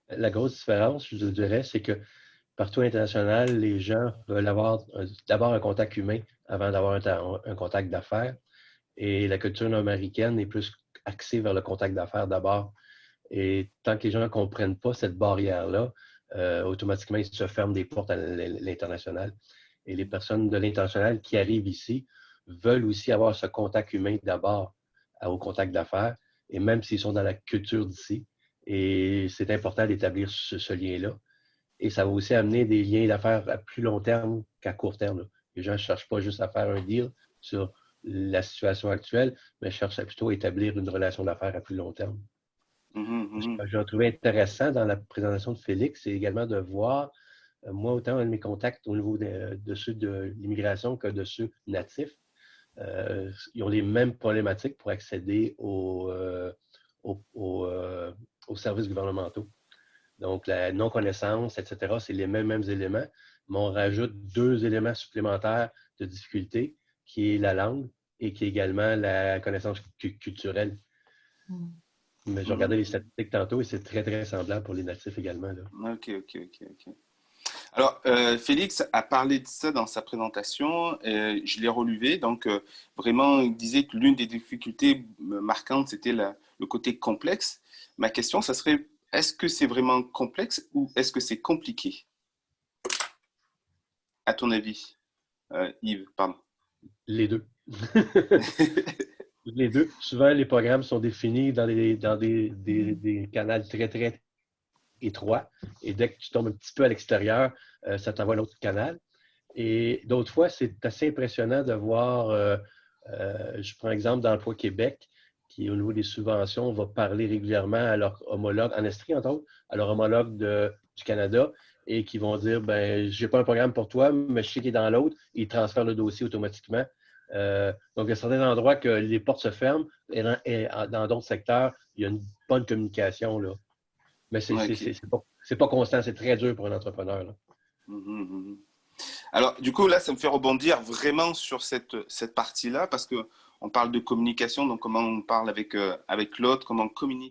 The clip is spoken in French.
La grosse différence, je dirais, c'est que partout à l'international, les gens veulent avoir d'abord un contact humain avant d'avoir un contact d'affaires. Et la culture nord-américaine est plus axée vers le contact d'affaires d'abord. Et tant que les gens ne comprennent pas cette barrière-là, automatiquement, ils se ferment des portes à l'international. Et les personnes de l'international qui arrivent ici veulent aussi avoir ce contact humain d'abord au contact d'affaires, et même s'ils sont dans la culture d'ici. Et c'est important d'établir ce lien-là. Et ça va aussi amener des liens d'affaires à plus long terme qu'à court terme, là. Les gens ne cherchent pas juste à faire un deal sur la situation actuelle, mais cherchent plutôt à établir une relation d'affaires à plus long terme. Mhm, Ce mhm. que j'ai trouvé intéressant dans la présentation de Félix, c'est également de voir, moi, autant de mes contacts au niveau de ceux de l'immigration que de ceux natifs, ils ont les mêmes problématiques pour accéder aux, aux, euh, aux services gouvernementaux. Donc, la non-connaissance, etc., c'est les mêmes éléments, mais on rajoute deux éléments supplémentaires de difficulté, qui est la langue et qui est également la connaissance culturelle. Mais je regardais les Mhm. statistiques tantôt et c'est très, très semblable pour les natifs également, là. Ok, ok, ok, ok. Alors, Félix a parlé de ça dans sa présentation. Je l'ai relevé. Donc, vraiment, il disait que l'une des difficultés marquantes, c'était le côté complexe. Ma question, ça serait, est-ce que c'est vraiment complexe ou est-ce que c'est compliqué, à ton avis, Yves? Pardon. Les deux. Les deux. Souvent, les programmes sont définis dans des canaux très, très étroits. Et dès que tu tombes un petit peu à l'extérieur, ça t'envoie un autre canal. Et d'autres fois, c'est assez impressionnant de voir, je prends l'exemple d'Emploi Québec, qui, au niveau des subventions, va parler régulièrement à leur homologue, en Estrie, entre autres, à leur homologue du Canada, et qui vont dire, ben, j'ai pas un programme pour toi, mais je sais qu'il est dans l'autre, et ils transfèrent le dossier automatiquement. Donc, il y a certains endroits que les portes se ferment, et dans d'autres secteurs, il y a une bonne communication, là. Mais Ok. c'est pas constant, c'est très dur pour un entrepreneur, là. Mhm, mhm. Alors, du coup, là, ça me fait rebondir vraiment sur cette partie-là, parce que on parle de communication, donc comment on parle avec l'autre, comment on communique